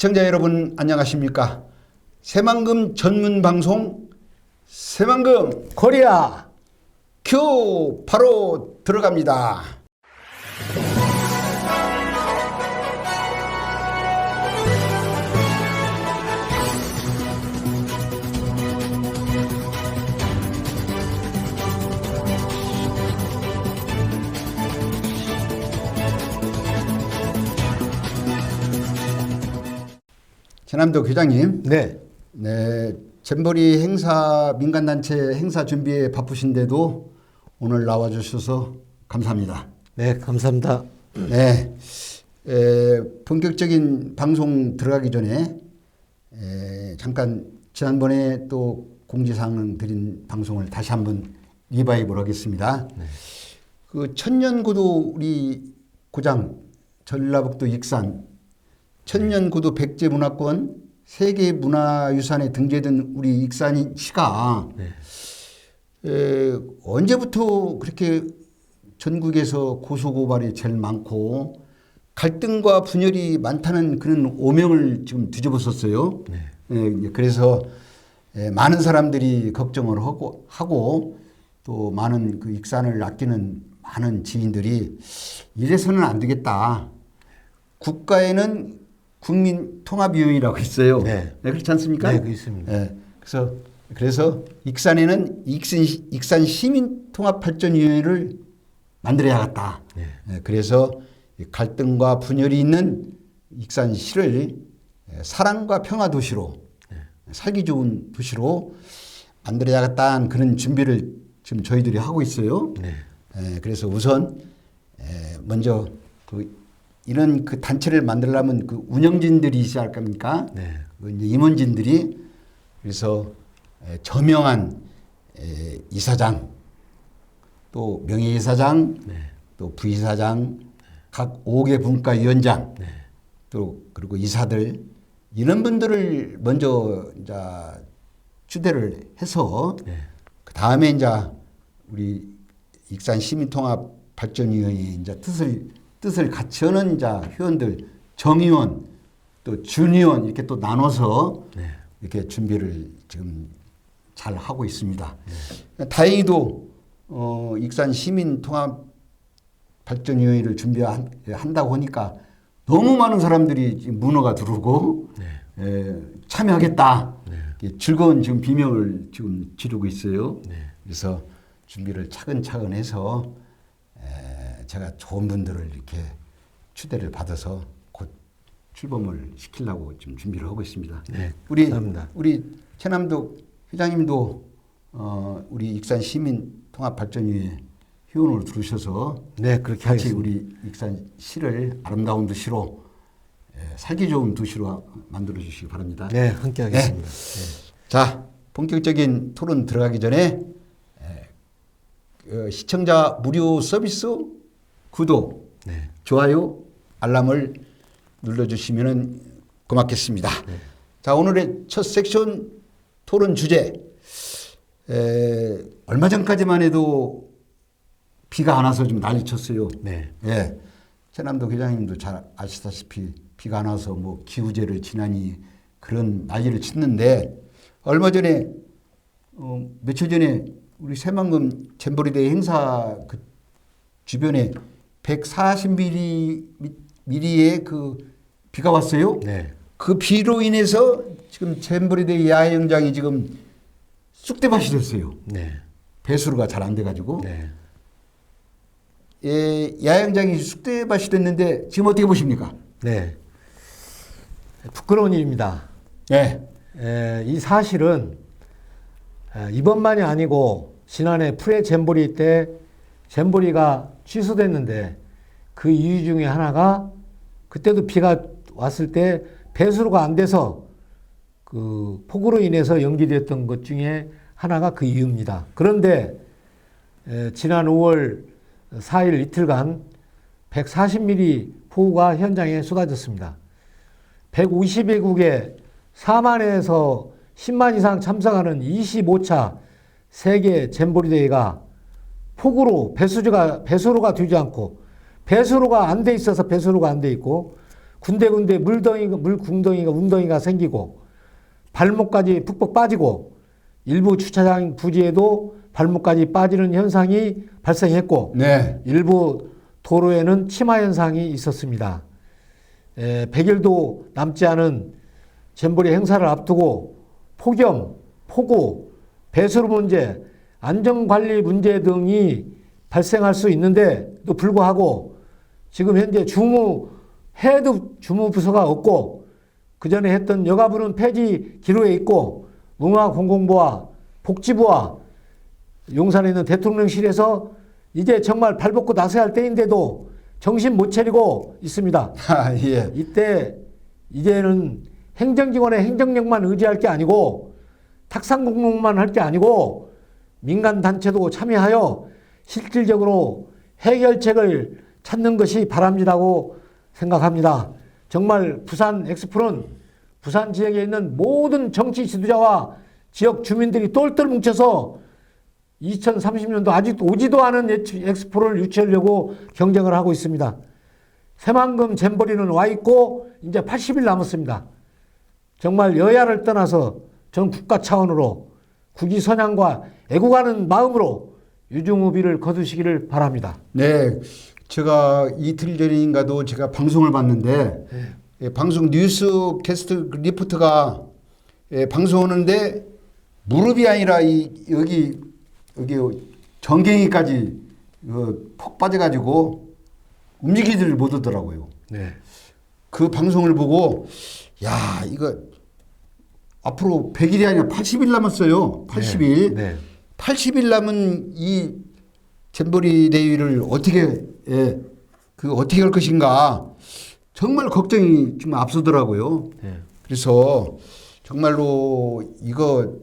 시청자 여러분 안녕하십니까? 새만금 전문 방송 새만금 코리아 큐 바로 들어갑니다. 전남도 교장님, 네. 잼버리 행사 민간단체 행사 준비에 바쁘신데도 오늘 나와주셔서 감사합니다. 네, 감사합니다. 네, 본격적인 방송 들어가기 전에 잠깐 지난번에 또 공지사항 드린 방송을 다시 한번 리바이벌 하겠습니다. 네. 그 천년고도 우리 고장 전라북도 익산 천년고도 백제문화권 세계문화유산에 등재된 우리 익산시가 언제부터 그렇게 전국에서 고소고발이 제일 많고 갈등과 분열이 많다는 그런 오명을 지금 뒤집었었어요. 그래서 많은 사람들이 걱정을 하고 또 많은 그 익산을 아끼는 많은 지인들이 이래서는 안 되겠다. 국가에는 국민통합위원회라고 있어요. 네. 그렇지 않습니까? 네, 그렇습니다. 그래서 익산에는 익산 시민통합발전위원회를 만들어야겠다. 그래서 갈등과 분열이 있는 익산시를 사랑과 평화 도시로 살기 좋은 도시로 만들어야겠다는 그런 준비를 지금 저희들이 하고 있어요. 그래서 우선 먼저 이런 그 단체를 만들려면 그 운영진들이 있어야 할 겁니까? 그 이제 임원진들이 그래서 저명한 이사장 또 명예이사장 또 부이사장 각 5개 분과위원장 또 그리고 이사들 이런 분들을 먼저 이제 추대를 해서 그 다음에 이제 우리 익산 시민통합발전위원회 이제 뜻을 같이 하는 자 회원들 정의원 또 준의원 이렇게 또 나눠서 이렇게 준비를 지금 잘 하고 있습니다. 다행히도 익산 시민통합발전위원회를 준비한다고 하니까 너무 많은 사람들이 지금 문어가 들어오고 참여하겠다. 즐거운 지금 비명을 지금 지르고 있어요. 그래서 준비를 차근차근 해서 제가 좋은 분들을 이렇게 추대를 받아서 곧 출범을 시키려고 지금 준비를 하고 있습니다. 감사합니다. 우리 최남도 회장님도 우리 익산 시민통합발전위원회 회원으로 들으셔서 네, 그렇게 같이 하겠습니다. 우리 익산시를 아름다운 도시로 살기 좋은 도시로 만들어 주시기 바랍니다. 네, 함께 하겠습니다. 자, 본격적인 토론 들어가기 전에 시청자 무료 서비스 구독, 좋아요, 알람을 눌러주시면 고맙겠습니다. 자, 오늘의 첫 섹션 토론 주제. 얼마 전까지만 해도 비가 안 와서 좀 난리 쳤어요. 최남도 회장님도 잘 아시다시피 비가 안 와서 뭐 기후제를 지나니 그런 난리를 쳤는데 얼마 전에 며칠 전에 우리 새만금 잼버리데이 행사 그 주변에 140mm의 그 비가 왔어요. 그 비로 인해서 지금 잼버리데이 야영장이 지금 쑥대밭이 됐어요. 배수로가 잘 안 돼가지고. 야영장이 쑥대밭이 됐는데 지금 어떻게 보십니까? 부끄러운 일입니다. 이 사실은 이번만이 아니고 지난해 프레 잼버리 때 잼버리가 취소됐는데 그 이유 중에 하나가 그때도 비가 왔을 때 배수로가 안 돼서 그 폭우로 인해서 연기됐던 것 중에 하나가 그 이유입니다. 그런데 지난 5월 4일 이틀간 140mm 폭우가 현장에 쏟아졌습니다. 150개국에 4만에서 10만 이상 참석하는 25차 세계 잼버리데이가 폭우로 배수로가 되지 않고 배수로가 안 돼 있어서 배수로가 안 돼 있고 군데군데 물궁덩이가 웅덩이가 생기고 발목까지 푹푹 빠지고 일부 주차장 부지에도 발목까지 빠지는 현상이 발생했고 네. 일부 도로에는 침하 현상이 있었습니다. 100일도 남지 않은 잼버리 행사를 앞두고 폭염, 폭우, 배수로 문제, 안전관리 문제 등이 발생할 수 있는데도 불구하고 지금 현재 해외 주무부서가 없고 그전에 했던 여가부는 폐지 기로에 있고 문화공공부와 복지부와 용산에 있는 대통령실에서 이제 정말 발벗고 나서야 할 때인데도 정신 못 차리고 있습니다. 아, 예. 이제는 행정기관의 행정력만 의지할 게 아니고 탁상공무만 할 게 아니고 민간단체도 참여하여 실질적으로 해결책을 찾는 것이 바람직하다고 생각합니다. 정말 부산 엑스포는 부산 지역에 있는 모든 정치 지도자와 지역 주민들이 똘똘 뭉쳐서 2030년도 아직도 오지도 않은 엑스포를 유치하려고 경쟁을 하고 있습니다. 새만금 잼버리는 와 있고 이제 80일 남았습니다. 정말 여야를 떠나서 전 국가 차원으로 국위선양과 애국하는 마음으로 유중우비를 거두시기를 바랍니다. 네, 제가 이틀 전인가도 제가 방송을 봤는데 방송 뉴스 캐스트 리포트가 방송하는데 무릎이 아니라 여기 정갱이까지 폭 빠져가지고 움직이지를 못하더라고요. 네. 그 방송을 보고 야 이거 앞으로 100일이 아니라 80일 남았어요. 80일. 네. 80일 남은 이 잼버리 대회를 어떻게 어떻게 할 것인가 정말 걱정이 좀 앞서더라고요. 네. 그래서 정말로 이거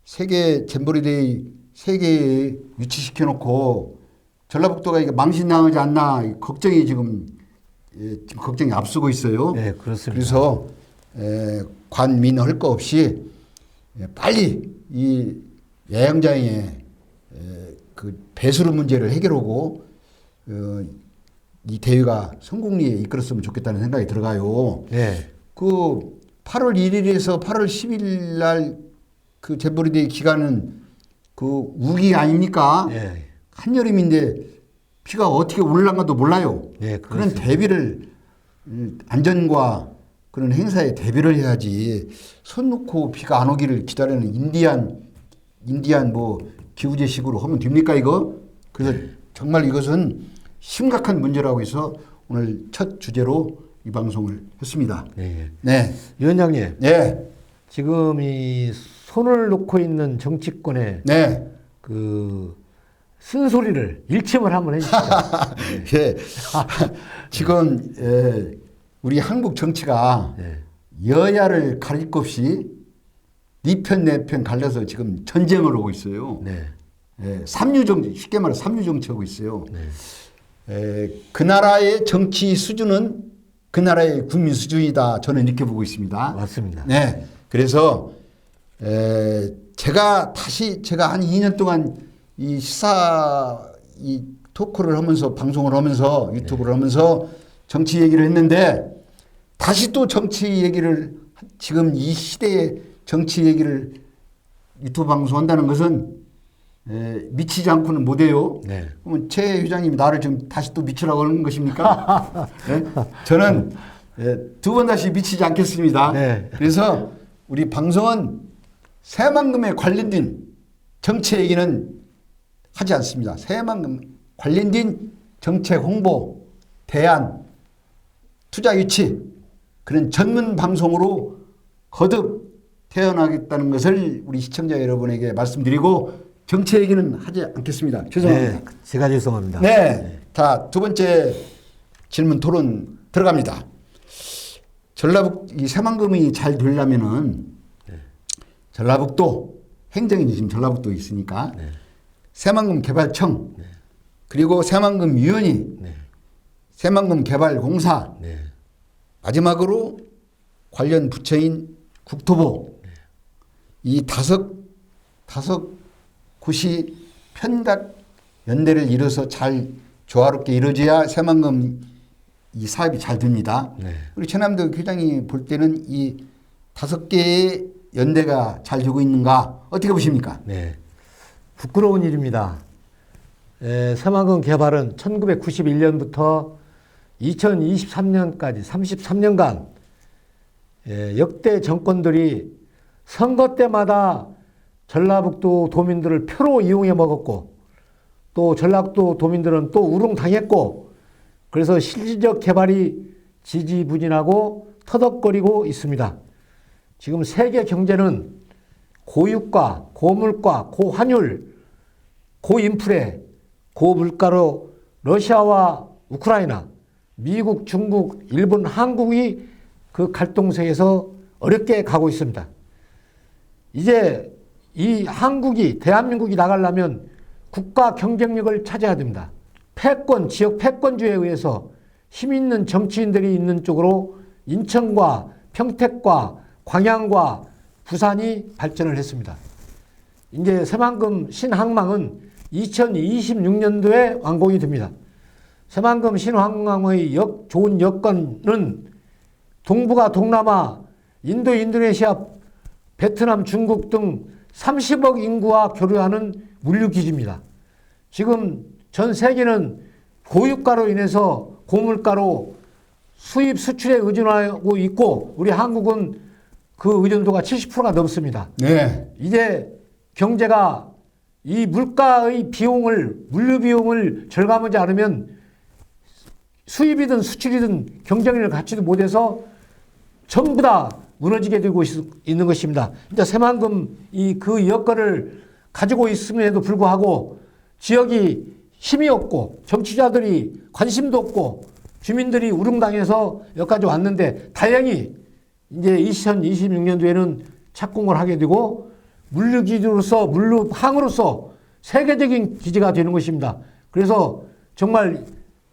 세계 잼버리 대회 세계에 유치시켜 놓고 전라북도가 이게 망신당하지 않나 걱정이 지금 걱정이 앞서고 있어요. 네, 그렇습니다. 그래서 관민 할 거 없이 빨리 이 야영장의 그 배수로 문제를 해결하고 이 대회가 성공리에 이끌었으면 좋겠다는 생각이 들어가요. 네. 그 8월 1일에서 8월 10일 날 그 잼버리 대회 기간은 그 우기 아닙니까? 네. 한여름인데 비가 어떻게 올라간가도 몰라요. 네, 그런 대비를 안전과 그런 행사에 대비를 해야지 손 놓고 비가 안 오기를 기다리는 인디안 뭐 기후제식으로 하면 됩니까 이거? 그래서 정말 이것은 심각한 문제라고 해서 오늘 첫 주제로 이 방송을 했습니다. 네. 네. 위원장님. 네. 지금 이 손을 놓고 있는 정치권의 네. 그 쓴소리를 일침을 한번 해주시죠. 예. 지금 우리 한국 정치가 네. 여야를 가릴 것 없이 네 편 내 편 갈려서 지금 전쟁을 하고 있어요. 네. 삼류정치, 쉽게 말해 삼류정치하고 있어요. 네. 그 나라의 정치 수준은 그 나라의 국민 수준이다. 저는 이렇게 보고 있습니다. 맞습니다. 네. 그래서 제가 한 2년 동안 이 토크를 하면서 방송을 하면서 유튜브를 하면서 정치 얘기를 했는데 다시 또 정치 얘기를 지금 이 시대의 정치 얘기를 유튜브 방송한다는 것은 미치지 않고는 못해요. 네. 그러면 최 회장님이 나를 지금 다시 또 미치라고 하는 것입니까? 네? 저는 두 번 다시 미치지 않겠습니다. 네. 그래서 우리 방송은 새만금에 관련된 정치 얘기는 하지 않습니다. 새만금 관련된 정책 홍보, 대안, 투자 유치 그런 전문 방송으로 거듭 태어나겠다는 것을 우리 시청자 여러분에게 말씀드리고 정치 얘기는 하지 않겠습니다. 죄송합니다. 네, 제가 죄송합니다. 네. 자, 두 번째 질문 토론 들어갑니다. 이 새만금이 잘 되려면은 전라북도 행정이 지금 전라북도에 있으니까 새만금 개발청 그리고 새만금 위원회 새만금 개발공사 마지막으로 관련 부처인 국토부 이 다섯 곳이 편각 연대를 이뤄서 잘 조화롭게 이루어져야 새만금 이 사업이 잘 됩니다. 네. 우리 최남도 회장이 볼 때는 이 5개의 연대가 잘 되고 있는가 어떻게 보십니까? 네. 부끄러운 일입니다. 새만금 개발은 1991년부터 2023년까지 33년간 역대 정권들이 선거 때마다 전라북도 도민들을 표로 이용해 먹었고 또 전라북도 도민들은 또 우롱당했고 그래서 실질적 개발이 지지부진하고 터덕거리고 있습니다. 지금 세계 경제는 고유가, 고물가, 고환율, 고인플레, 고물가로 러시아와 우크라이나, 미국, 중국, 일본, 한국이 그 갈동세에서 어렵게 가고 있습니다. 이제 이 한국이, 대한민국이 나가려면 국가 경쟁력을 찾아야 됩니다. 패권, 지역 패권주의에 의해서 힘 있는 정치인들이 있는 쪽으로 인천과 평택과 광양과 부산이 발전을 했습니다. 이제 새만금 신항망은 2026년도에 완공이 됩니다. 새만금 신항망의 좋은 여건은 동북아, 동남아, 인도, 인도네시아, 베트남, 중국 등 30억 인구와 교류하는 물류기지입니다. 지금 전 세계는 고유가로 인해서 고물가로 수입 수출에 의존하고 있고 우리 한국은 그 의존도가 70%가 넘습니다. 네. 이제 경제가 이 물가의 비용을, 물류 비용을 절감하지 않으면 수입이든 수출이든 경쟁력을 갖지도 못해서 전부 다 무너지게 되고 있는 것입니다. 이제 새만금 그 여건을 가지고 있음에도 불구하고 지역이 힘이 없고 정치자들이 관심도 없고 주민들이 우릉당해서 여기까지 왔는데 다행히 이제 2026년도에는 착공을 하게 되고 물류기지로서 물류항으로서 세계적인 기지가 되는 것입니다. 그래서 정말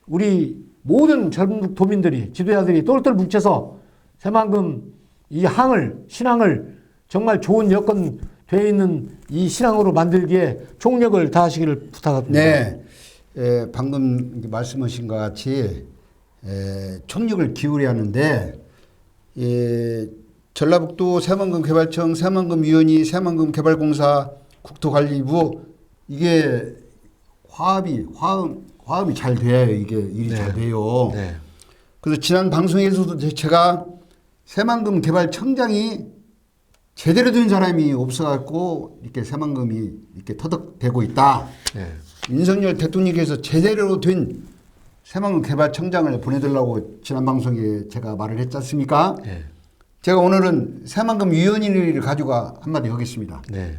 우리 모든 전북 도민들이 지도자들이 똘똘 뭉쳐서 새만금 이 항을 신항을 정말 좋은 여건 되어 있는 이 신항으로 만들기에 총력을 다하시기를 부탁합니다. 네. 방금 말씀하신 것 같이 총력을 기울여야 하는데 전라북도 새만금 개발청, 새만금 위원회, 새만금 개발공사, 국토관리부 이게 화음이 잘 돼야 이게 일이 네. 잘 돼요. 네. 그래서 지난 방송에서도 제가 새만금 개발청장이 제대로 된 사람이 없어갖고 이렇게 새만금이 이렇게 터득되고 있다. 네. 윤석열 대통령께서 제대로 된 새만금 개발청장을 보내달라고 지난 방송에 제가 말을 했지 않습니까? 네. 제가 오늘은 새만금 위원회를 가지고 한마디 하겠습니다. 네.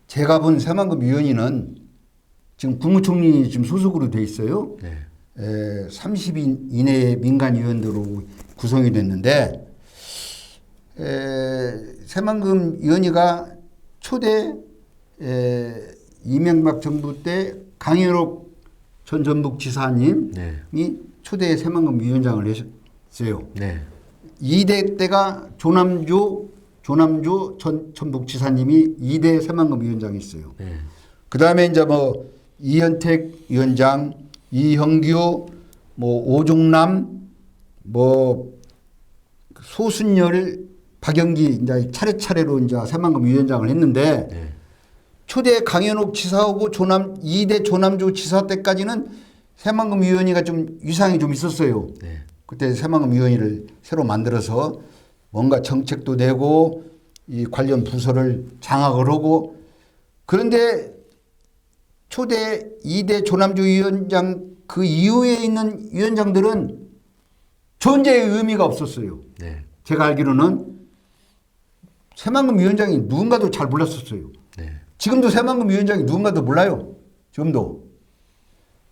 제가 본 새만금 위원회는 지금 국무총리 지금 소속으로 돼 있어요. 네. 30인 이내의 민간위원으로 구성이 됐는데 새만금 위원회가 초대 이명박 정부 때 강현옥 전 전북지사님이 네. 초대 새만금 위원장을 했어요. 네. 2대 때가 조남조 전 전북지사님이 2대 새만금 위원장이 있어요. 네. 그 다음에 이제 뭐 이현택 위원장, 이형규, 뭐 오종남, 뭐 소순열, 박영기 이제 차례차례로 이제 새만금 위원장을 했는데 네. 초대 강현옥 지사하고 2대 조남조 지사 때까지는 새만금 위원회가 좀 위상이 좀 있었어요. 네. 그때 새만금 위원회를 새로 만들어서 뭔가 정책도 내고 이 관련 부서를 장악을 하고 그런데 초대 2대 조남조 위원장 그 이후에 있는 위원장들은 존재의 의미가 없었어요. 네. 제가 알기로는 새만금 위원장이 누군가도 잘 몰랐었어요. 네. 지금도 새만금 위원장이 누군가도 몰라요. 지금도.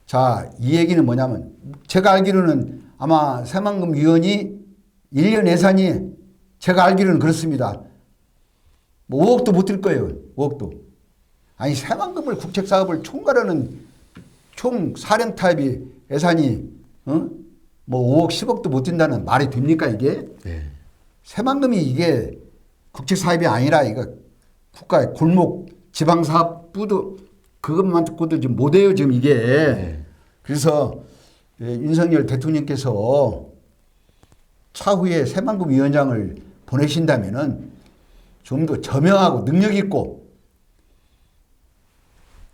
자, 이 얘기는 뭐냐면 제가 알기로는 아마 새만금 위원이 1년 예산이 제가 알기로는 그렇습니다. 뭐 5억도 못 들 거예요. 5억도. 아니 새만금을 국책사업을 총괄하는 총 사령탑이 예산이 뭐 5억 10억도 못 든다는 말이 됩니까 이게? 네. 새만금이 이게 국책사업이 아니라 이거 국가의 골목 지방사업부도 그것만 듣고도 지금 못해요 지금 이게. 네. 그래서 윤석열 대통령께서 차후에 새만금 위원장을 보내신다면은 좀 더 저명하고 능력 있고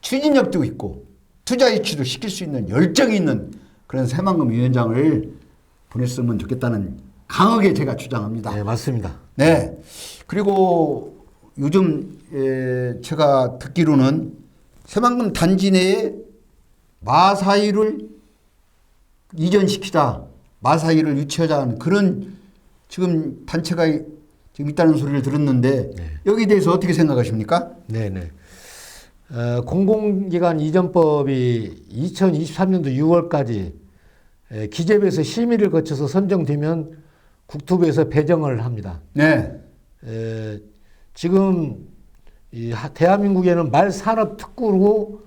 추진력도 있고 투자 유치도 시킬 수 있는 열정이 있는 그런 새만금 위원장을 보냈으면 좋겠다는 강하게 제가 주장합니다. 네, 맞습니다. 네. 그리고 요즘 제가 듣기로는 새만금 단지 내에 마사이를 이전시키자, 마사이를 유치하자는 그런 지금 단체가 지금 있다는 소리를 들었는데 네. 여기에 대해서 어떻게 생각하십니까? 네네. 공공기관 이전법이 2023년도 6월까지 기재부에서 심의를 거쳐서 선정되면 국토부에서 배정을 합니다. 네. 지금 대한민국에는 말산업특구로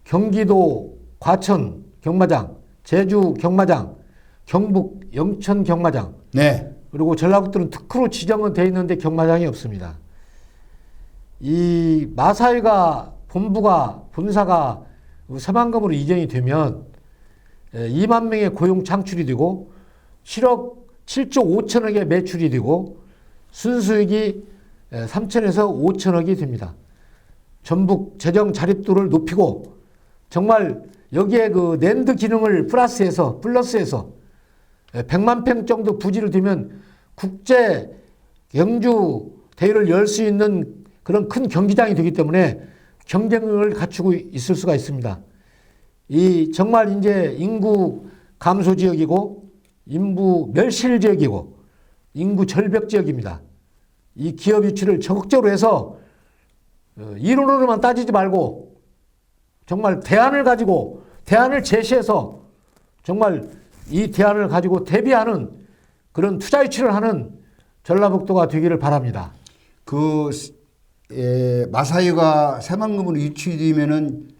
경기도 과천 경마장, 제주 경마장, 경북 영천 경마장, 네. 그리고 전라북도는 특구로 지정은 돼 있는데 경마장이 없습니다. 이 마사이가 본사가 새만금으로 이전이 되면 2만 명의 고용 창출이 되고 7조 5천억의 매출이 되고 순수익이 3천에서 5천억이 됩니다. 전북 재정 자립도를 높이고 정말 여기에 그 랜드 기능을 플러스해서 100만 평 정도 부지를 두면 국제 경주 대회를 열 수 있는 그런 큰 경기장이 되기 때문에 경쟁력을 갖추고 있을 수가 있습니다. 이 정말 이제 인구 감소 지역이고 인구 멸실 지역이고 인구 절벽 지역입니다. 이 기업 유치를 적극적으로 해서 이론으로만 따지지 말고 정말 대안을 제시해서 정말 이 대안을 가지고 대비하는 그런 투자 유치를 하는 전라북도가 되기를 바랍니다. 마사이가 새만금으로 유치되면은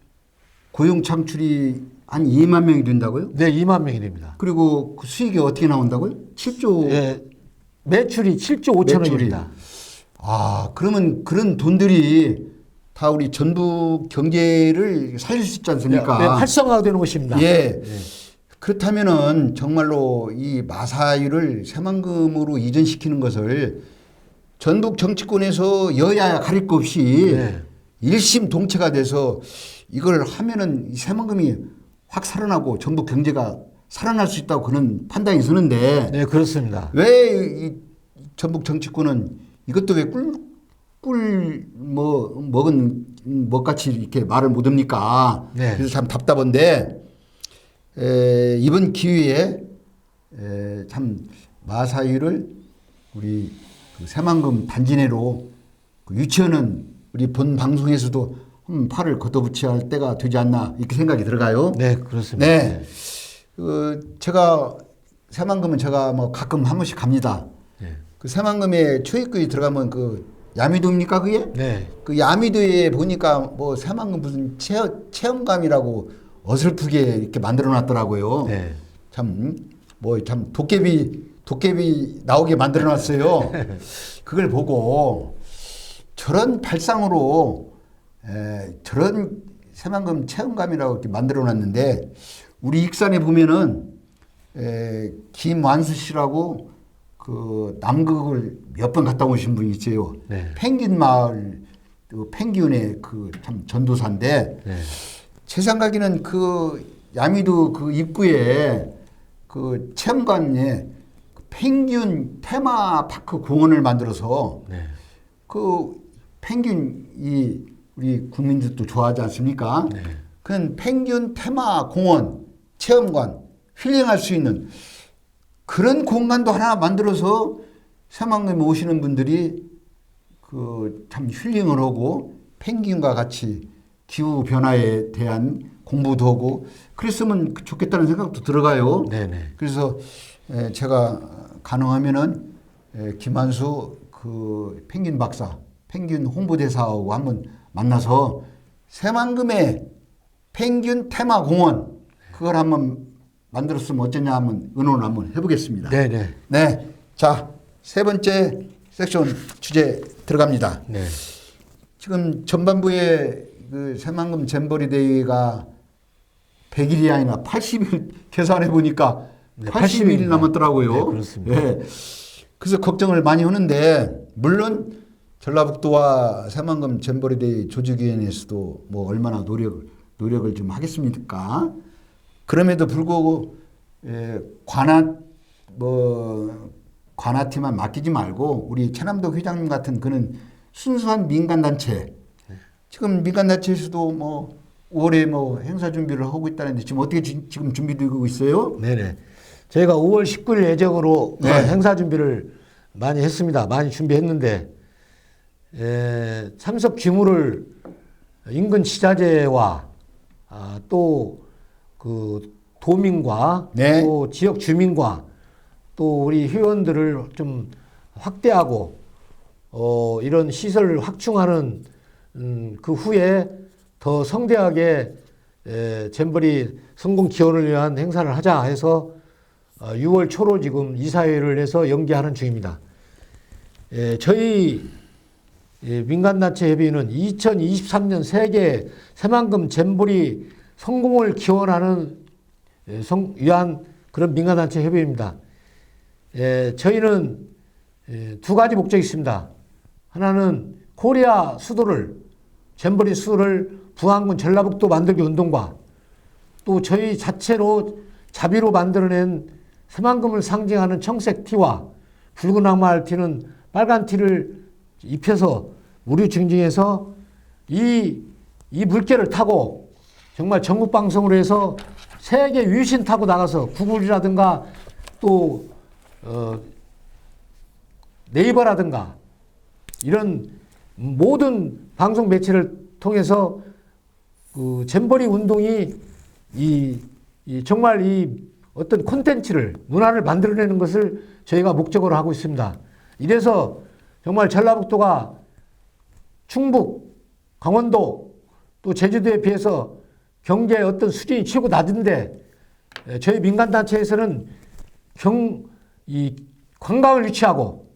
고용 창출이 한 2만 명이 된다고요? 네, 2만 명이 됩니다. 그리고 그 수익이 어떻게 나온다고요? 7조. 예, 매출이 7조 5천억입니다. 아, 그러면 그런 돈들이 다 우리 전북 경제를 살릴 수 있지 않습니까? 네, 활성화가 되는 것입니다. 예. 그렇다면은 정말로 이 마사이를 새만금으로 이전시키는 것을 전북 정치권에서 여야 가릴 것 없이 일심 동체가 돼서 이걸 하면은 새만금이 확 살아나고 전북 경제가 살아날 수 있다고 그런 판단이 서는데 네, 그렇습니다. 왜 이 전북 정치권은 이것도 왜 먹은 먹같이 이렇게 말을 못합니까? 네. 그래서 참 답답한데 이번 기회에 참 마사이를 우리 그 새만금 단지 내로 그 유치하는 우리 본 방송에서도 팔을 걷어붙여야 할 때가 되지 않나 이렇게 생각이 들어가요. 네, 그렇습니다. 네. 제가 새만금은 제가 뭐 가끔 한 번씩 갑니다. 네. 그 새만금에 초입구에 들어가면 그 야미도입니까 그게? 네. 그 야미도에 보니까 뭐 새만금 무슨 체험감이라고 어설프게 이렇게 만들어 놨더라고요. 네. 참 도깨비 나오게 만들어 놨어요. 그걸 보고 저런 발상으로 저런 새만금 체험감이라고 이렇게 만들어 놨는데 우리 익산에 보면은 김완수 씨라고 그 남극을 몇 번 갔다 오신 분이 있어요. 네. 펭귄 마을 펭귄의 그 참 전도사인데 네. 제 생각에는 그 야미도 그 입구에 그 체험관에 펭귄 테마파크 공원을 만들어서 네. 그 펭귄이 우리 국민들도 좋아하지 않습니까? 네. 그런 펭귄 테마 공원, 체험관, 힐링할 수 있는 그런 공간도 하나 만들어서 새만금에 오시는 분들이 그 참 힐링을 하고 펭귄과 같이 기후 변화에 대한 공부도 하고 그랬으면 좋겠다는 생각도 들어가요. 네네. 그래서 제가 가능하면은 김한수 그 펭귄 박사, 펭귄 홍보대사하고 한번 만나서 새만금의 펭귄 테마 공원 그걸 한번 만들었으면 어쩌냐 한번 의논을 한번 해보겠습니다. 네네. 네, 자 세 번째 섹션 주제 들어갑니다. 네. 지금 전반부에 그 새만금 잼버리 대회가 100일이 아니라 80일 계산해 보니까 네, 80일 남았더라고요. 네, 그렇습니다. 예. 그래서 걱정을 많이 하는데 물론 전라북도와 새만금 잼버리데이 조직위원회에서도 뭐 얼마나 노력을 좀 하겠습니까? 그럼에도 불구하고 관아티만 맡기지 말고 우리 최남도 회장님 같은 그는 순수한 민간단체 지금 민간단체에서도 뭐 5월에 뭐 행사 준비를 하고 있다는데 지금 어떻게 지금 준비되고 있어요? 네네. 저희가 5월 19일 예정으로 네. 행사 준비를 많이 했습니다. 많이 준비했는데 참석 규모를 인근 지자체와 또 그 도민과 네. 또 지역 주민과 또 우리 회원들을 좀 확대하고 이런 시설을 확충하는 그 후에 더 성대하게 잼버리 성공 기원을 위한 행사를 하자 해서 6월 초로 지금 이사회를 해서 연기하는 중입니다. 저희 민간단체 협의회는 2023년 세계 새만금 잼버리 성공을 기원하는 위한 그런 민간단체 협의회입니다. 저희는 두 가지 목적이 있습니다. 하나는 코리아 수도를 잼버리 수도를 부안군 전라북도 만들기 운동과 또 저희 자체로 자비로 만들어낸 새만금을 상징하는 청색 티와 붉은 악마를 티는 빨간 티를 입혀서 무료 증정해서 이 물결을 타고 정말 전국 방송으로 해서 세계 유신 타고 나가서 구글이라든가 또 네이버라든가 이런 모든 방송 매체를 통해서 그 잼버리 운동이 정말 이 어떤 콘텐츠를 문화를 만들어내는 것을 저희가 목적으로 하고 있습니다. 이래서 정말 전라북도가 충북, 강원도 또 제주도에 비해서 경제의 어떤 수준이 최고 낮은데 저희 민간단체에서는 관광을 유치하고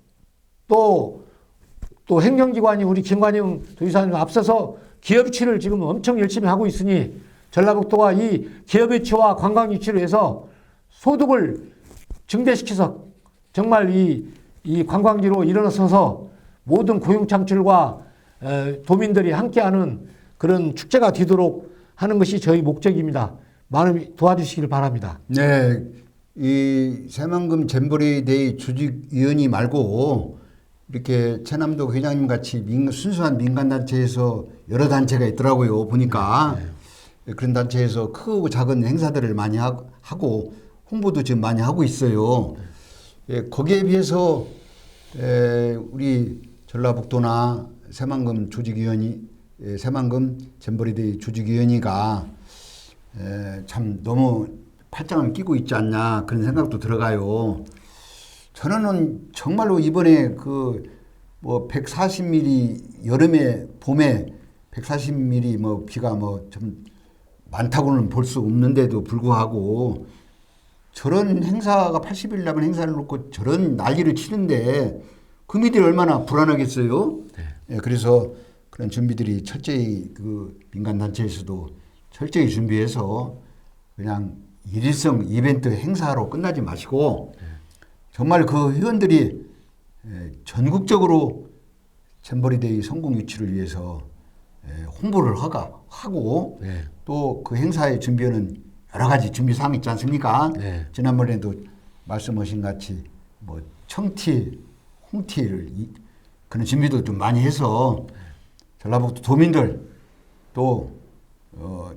또 행정기관이 우리 김관영 도지사님 앞서서 기업 유치를 지금 엄청 열심히 하고 있으니 전라북도가 이 기업 유치와 관광 유치를 해서 소득을 증대시켜서 정말 이 관광지로 일어서서 모든 고용 창출과 도민들이 함께하는 그런 축제가 되도록 하는 것이 저희 목적입니다. 많이 도와주시길 바랍니다. 네, 이 새만금 잼버리데이 조직위원회 말고 이렇게 최남도 회장님 같이 순수한 민간단체에서 여러 단체가 있더라고요. 보니까 그런 단체에서 크고 작은 행사들을 많이 하고 홍보도 지금 많이 하고 있어요. 거기에 비해서 우리 전라북도나 새만금 잼버리데이 조직위원회가 참 너무 팔짱을 끼고 있지 않냐 그런 생각도 들어가요. 저는 정말로 이번에 뭐 140mm 여름에 봄에 140mm 뭐 비가 뭐 좀 많다고는 볼 수 없는데도 불구하고 저런 행사가 80일 남은 행사를 놓고 저런 난리를 치는데 구미들이 얼마나 불안하겠어요. 네. 그래서 그런 준비들이 철저히 그 민간단체에서도 철저히 준비해서 그냥 일일성 이벤트 행사로 끝나지 마시고 정말 그 회원들이 전국적으로 잼버리데이 성공 유치를 위해서 홍보를 하고 네. 또 그 행사에 준비하는 여러 가지 준비 사항이 있지 않습니까? 네. 지난번에도 말씀하신 같이 뭐 청티, 홍티를 그런 준비도 좀 많이 해서 전라북도 도민들 또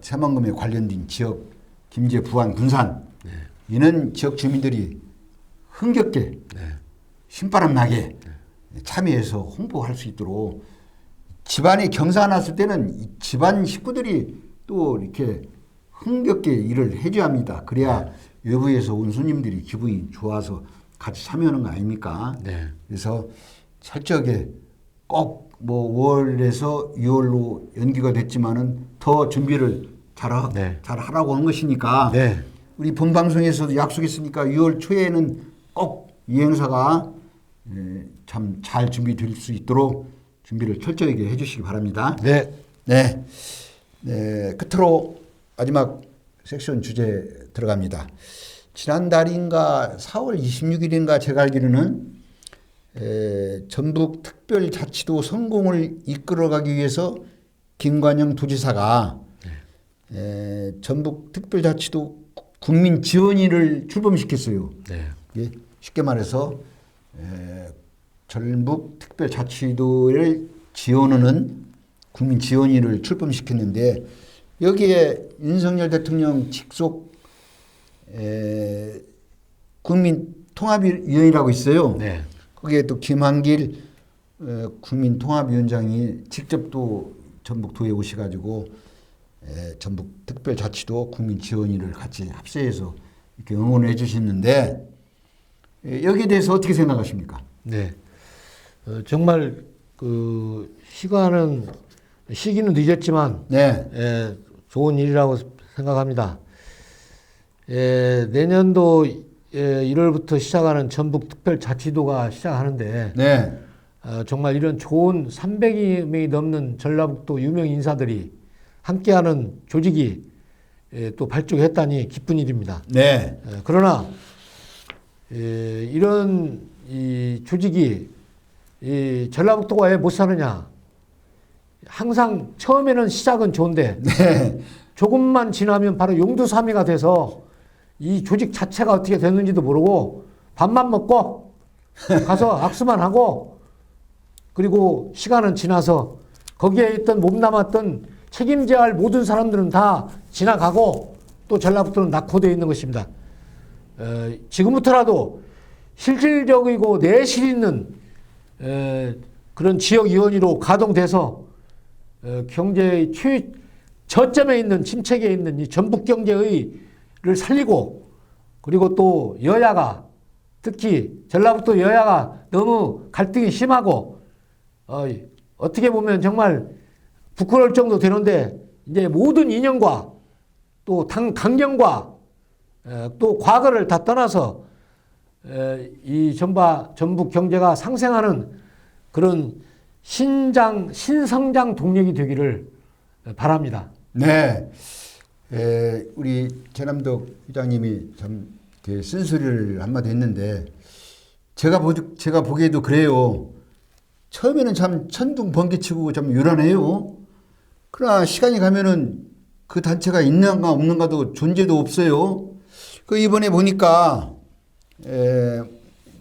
새만금에 관련된 지역 김제, 부안, 군산 이런 지역 주민들이 흥겹게 신바람 나게 참여해서 홍보할 수 있도록 집안에 경사가 났을 때는 집안 식구들이 또 이렇게 흥겹게 일을 해줘야 합니다. 그래야 외부에서 온 손님들이 기분이 좋아서 같이 참여하는 거 아닙니까? 네. 그래서 철저하게 꼭 뭐 5월에서 6월로 연기가 됐지만은 더 준비를 잘 하라고 한 것이니까 우리 본방송에서도 약속했으니까 6월 초에는 꼭 이 행사가 참 잘 준비될 수 있도록 준비를 철저하게 해주시기 바랍니다. 네. 네. 끝으로 마지막 섹션 주제 들어갑니다. 지난달인가 4월 26일인가 제가 알기로는 전북특별자치도 성공을 이끌어가기 위해서 김관영 도지사가 전북특별자치도 국민지원위를 출범시켰어요. 네. 예, 쉽게 말해서 전북특별자치도를 지원하는 국민지원위를 출범시켰는데 여기에 윤석열 대통령 직속 국민통합위원회라고 있어요. 네. 거기에 또 김한길 국민통합위원장이 직접 또 전북도에 오셔가지고 전북특별자치도 국민지원위를 같이 합세해서 이렇게 응원해 주셨는데 여기에 대해서 어떻게 생각하십니까? 네. 정말 그 시기는 늦었지만 네. 좋은 일이라고 생각합니다. 내년도 1월부터 시작하는 전북특별자치도가 시작하는데 네. 정말 이런 좋은 300명이 넘는 전라북도 유명 인사들이 함께하는 조직이 또 발족했다니 기쁜 일입니다. 네. 그러나 이런 이 조직이 이 전라북도가 왜 못 사느냐? 항상 처음에는 시작은 좋은데 네. 조금만 지나면 바로 용두사미가 돼서 이 조직 자체가 어떻게 됐는지도 모르고 밥만 먹고 가서 악수만 하고 그리고 시간은 지나서 거기에 있던 몸담았던 책임져야 할 모든 사람들은 다 지나가고 또 전라북도는 낙후되어 있는 것입니다. 지금부터라도 실질적이고 내실 있는 그런 지역위원회로 가동돼서 경제의 저점에 있는 침체기에 있는 이 전북 경제의를 살리고 그리고 또 여야가 특히 전라북도 여야가 너무 갈등이 심하고 어떻게 보면 정말 부끄러울 정도 되는데 이제 모든 이념과 또 강경과 또 과거를 다 떠나서 이 전북 경제가 상생하는 그런 신성장 동력이 되기를 바랍니다. 네. 우리 최남덕 회장님이 참 쓴소리를 한마디 했는데 제가 보기에도 그래요. 처음에는 참 천둥 번개치고 좀 요란해요. 그러나 시간이 가면은 그 단체가 있는가 없는가도 존재도 없어요. 그 이번에 보니까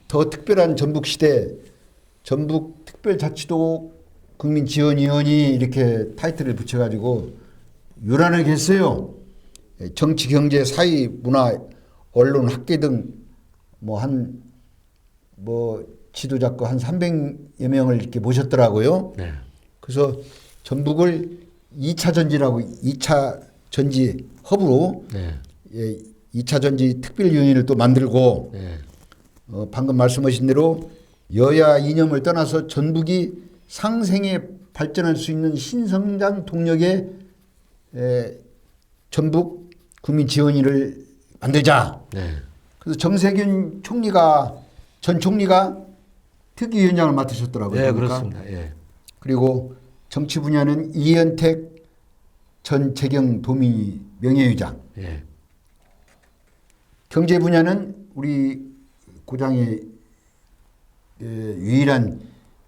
더 특별한 전북 시대 전북 특별자치도 국민지원위원회 이렇게 타이틀을 붙여가지고 요란하게 했어요. 정치, 경제, 사회, 문화, 언론, 학계 등 지도자급 한 300여 명을 이렇게 모셨더라고요. 네. 그래서 전북을 2차 전지라고 2차 전지 허브로 네. 2차 전지 특별위원회를 또 만들고 네. 방금 말씀하신 대로 여야 이념을 떠나서 전북이 상생에 발전할 수 있는 신성장 동력의 전북 국민지원위를 만들자. 네. 그래서 정세균 전 총리가 특위위원장을 맡으셨더라고요. 네, 그러니까. 그렇습니다. 예. 그리고 정치 분야는 이현택 전 재경 도민이 명예회장. 예. 경제 분야는 우리 고장의 유일한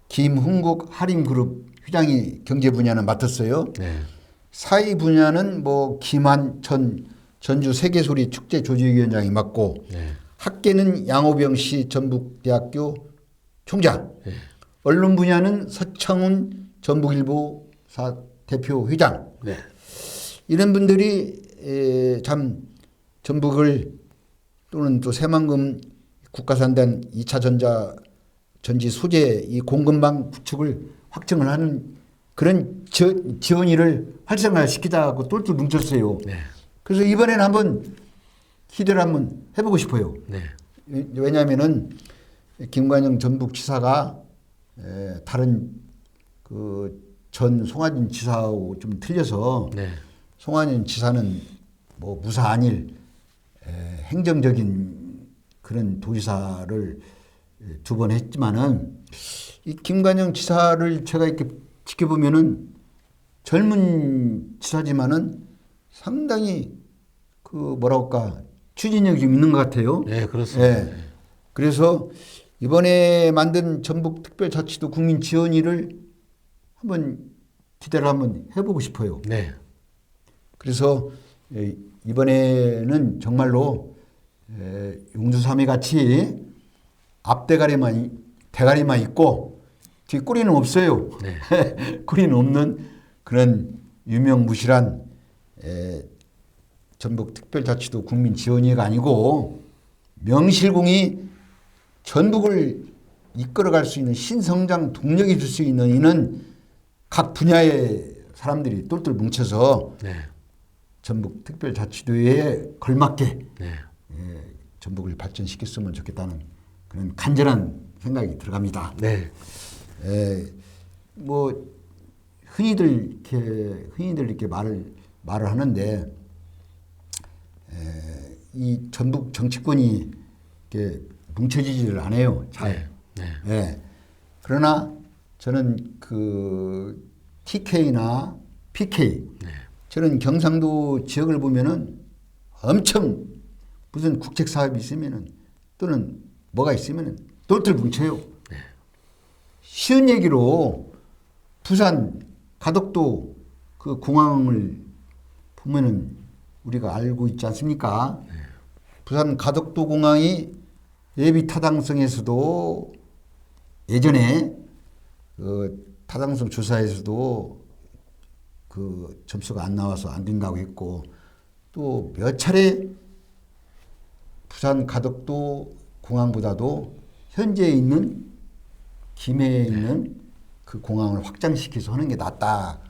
김흥국 하림그룹 회장이 경제 분야는 맡았어요. 네. 사회 분야는 김한 전 전주 세계소리 축제 조직위원장이 맡고 네. 학계는 양호병 씨 전북대학교 총장. 네. 언론 분야는 서창훈 전북일보 대표 회장. 네. 이런 분들이 참 전북을 또는 또 새만금 국가산단 2차 전지 소재 이 공급망 구축을 확정을 하는 그런 지원위를 활성화시키자고 똘똘 뭉쳤어요. 네. 그래서 이번에는 한번 기대를 한번 해보고 싶어요. 네. 왜냐하면은 김관영 전북지사가 다른 그 전 송하진 지사하고 좀 틀려서 네. 송하진 지사는 무사 안일 행정적인 그런 도지사를 2번 했지만은 이 김관영 지사를 제가 이렇게 지켜보면은 젊은 지사지만은 상당히 그 뭐랄까 추진력이 좀 있는 것 같아요. 네, 그렇습니다. 예. 그래서 이번에 만든 전북특별자치도 국민지원위를 한번 기대를 한번 해보고 싶어요. 네. 그래서 이번에는 정말로 용두삼이 같이 대가리만 있고 뒷꼬리는 없어요. 네. 꼬리는 없는 그런 유명무실한 전북특별자치도 국민지원위가 아니고 명실공히 전북을 이끌어갈 수 있는 신성장 동력이 줄 수 있는 이는 각 분야의 사람들이 똘똘 뭉쳐서 네. 전북특별자치도에 걸맞게 네. 전북을 발전시켰으면 좋겠다는 그런 간절한 생각이 들어갑니다. 네. 뭐 흔히들 이렇게 말을 하는데 이 전북 정치권이 이렇게 뭉쳐지지를 않아요. 잘. 네. 예. 그러나 저는 그 TK나 PK 저는 경상도 지역을 보면은 엄청 무슨 국책 사업이 있으면은 또는 뭐가 있으면은 똘똘 뭉쳐요. 쉬운 얘기로 부산 가덕도 그 공항을 보면은 우리가 알고 있지 않습니까? 부산 가덕도 공항이 예비 타당성에서도 예전에 그 타당성 조사에서도 그 점수가 안 나와서 안 된다고 했고 또 몇 차례 부산 가덕도 공항보다도 현재 있는 김해에 있는 그 공항을 확장시켜서 하는 게 낫다.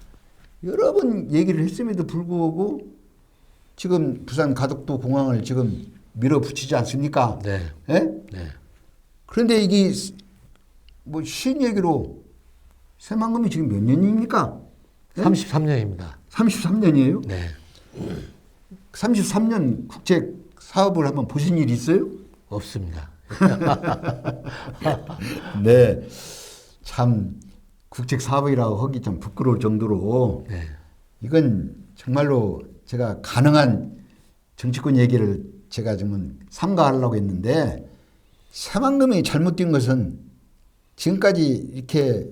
여러 번 얘기를 했음에도 불구하고 지금 부산 가덕도 공항을 지금 밀어붙이지 않습니까? 네. 예? 네. 그런데 이게 뭐 쉬운 얘기로 새만금이 지금 몇 년입니까? 33년입니다. 33년이에요? 네. 33년 국책 사업을 한번 보신 일 있어요? 없습니다. 네. 참 국책 사업이라고 하기 좀 부끄러울 정도로 네. 이건 정말로 제가 가능한 정치권 얘기를 제가 좀 삼가하려고 했는데 새만금이 잘못된 것은 지금까지 이렇게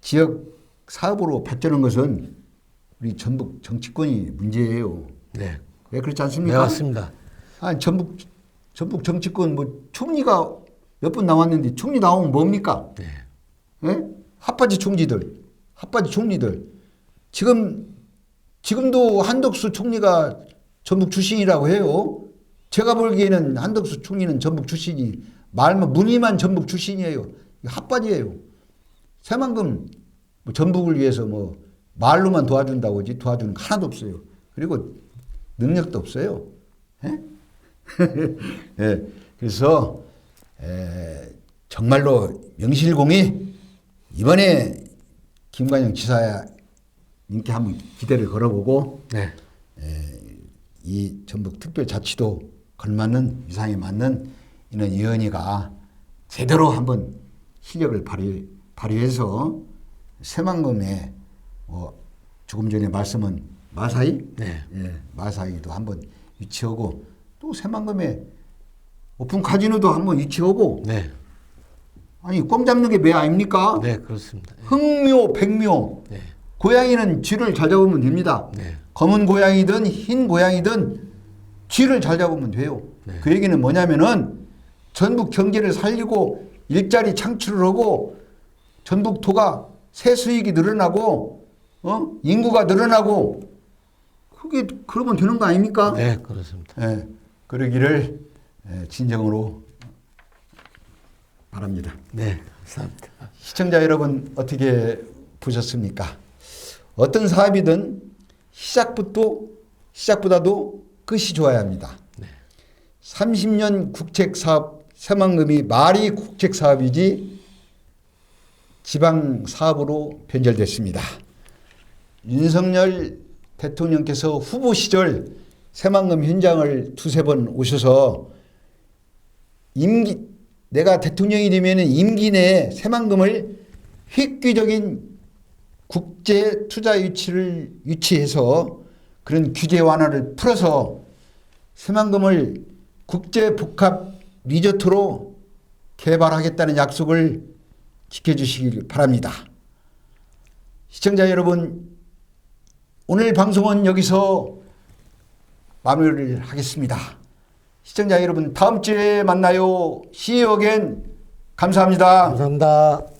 지역 사업으로 발전한 것은 우리 전북 정치권이 문제예요. 네. 왜 그렇지 네, 않습니까? 맞습니다. 아니 전북 정치권 뭐 총리가 몇 분 나왔는데 총리 나오면 뭡니까? 네. 예? 핫바지 총리들. 지금도 한덕수 총리가 전북 출신이라고 해요. 제가 보기에는 한덕수 총리는 전북 출신이 무늬만 전북 출신이에요. 핫바지예요. 새만금 뭐 전북을 위해서 뭐 말로만 도와준다고 하지 도와주는 거 하나도 없어요. 그리고 능력도 없어요. 예? 예. 그래서 정말로 명실공히 이번에 김관영 지사님께 한번 기대를 걸어보고 네. 이 전북 특별자치도 걸맞는 위상에 맞는 이런 위원회가 제대로 한번 실력을 발휘해서 새만금에 조금 전에 말씀은 마사이, 네. 마사이도 한번 유치하고 또 새만금에 오픈 카지노도 한번 유치하고 네. 아니 꽝 잡는 게 매 아닙니까? 네, 그렇습니다. 흑묘, 백묘. 네. 고양이는 쥐를 잘 잡으면 됩니다. 네. 검은 고양이든 흰 고양이든 쥐를 잘 잡으면 돼요. 네. 그 얘기는 뭐냐면은 전북 경제를 살리고 일자리 창출을 하고 전북도가 세수익이 늘어나고 인구가 늘어나고 그게 그러면 되는 거 아닙니까? 네, 그렇습니다. 예, 그러기를 진정으로 바랍니다. 네, 감사합니다. 시청자 여러분 어떻게 보셨습니까? 어떤 사업이든 시작보다도 끝이 좋아야 합니다. 네. 30년 국책 사업 새만금이 말이 국책 사업이지 지방 사업으로 변절됐습니다. 윤석열 대통령께서 후보 시절 새만금 현장을 두세 번 오셔서 내가 대통령이 되면 임기 내에 새만금을 획기적인 국제 투자 유치해서 그런 규제 완화를 풀어서 새만금을 국제복합 리조트로 개발하겠다는 약속을 지켜주시길 바랍니다. 시청자 여러분, 오늘 방송은 여기서 마무리를 하겠습니다. 시청자 여러분, 다음 주에 만나요. See you again. 감사합니다. 감사합니다.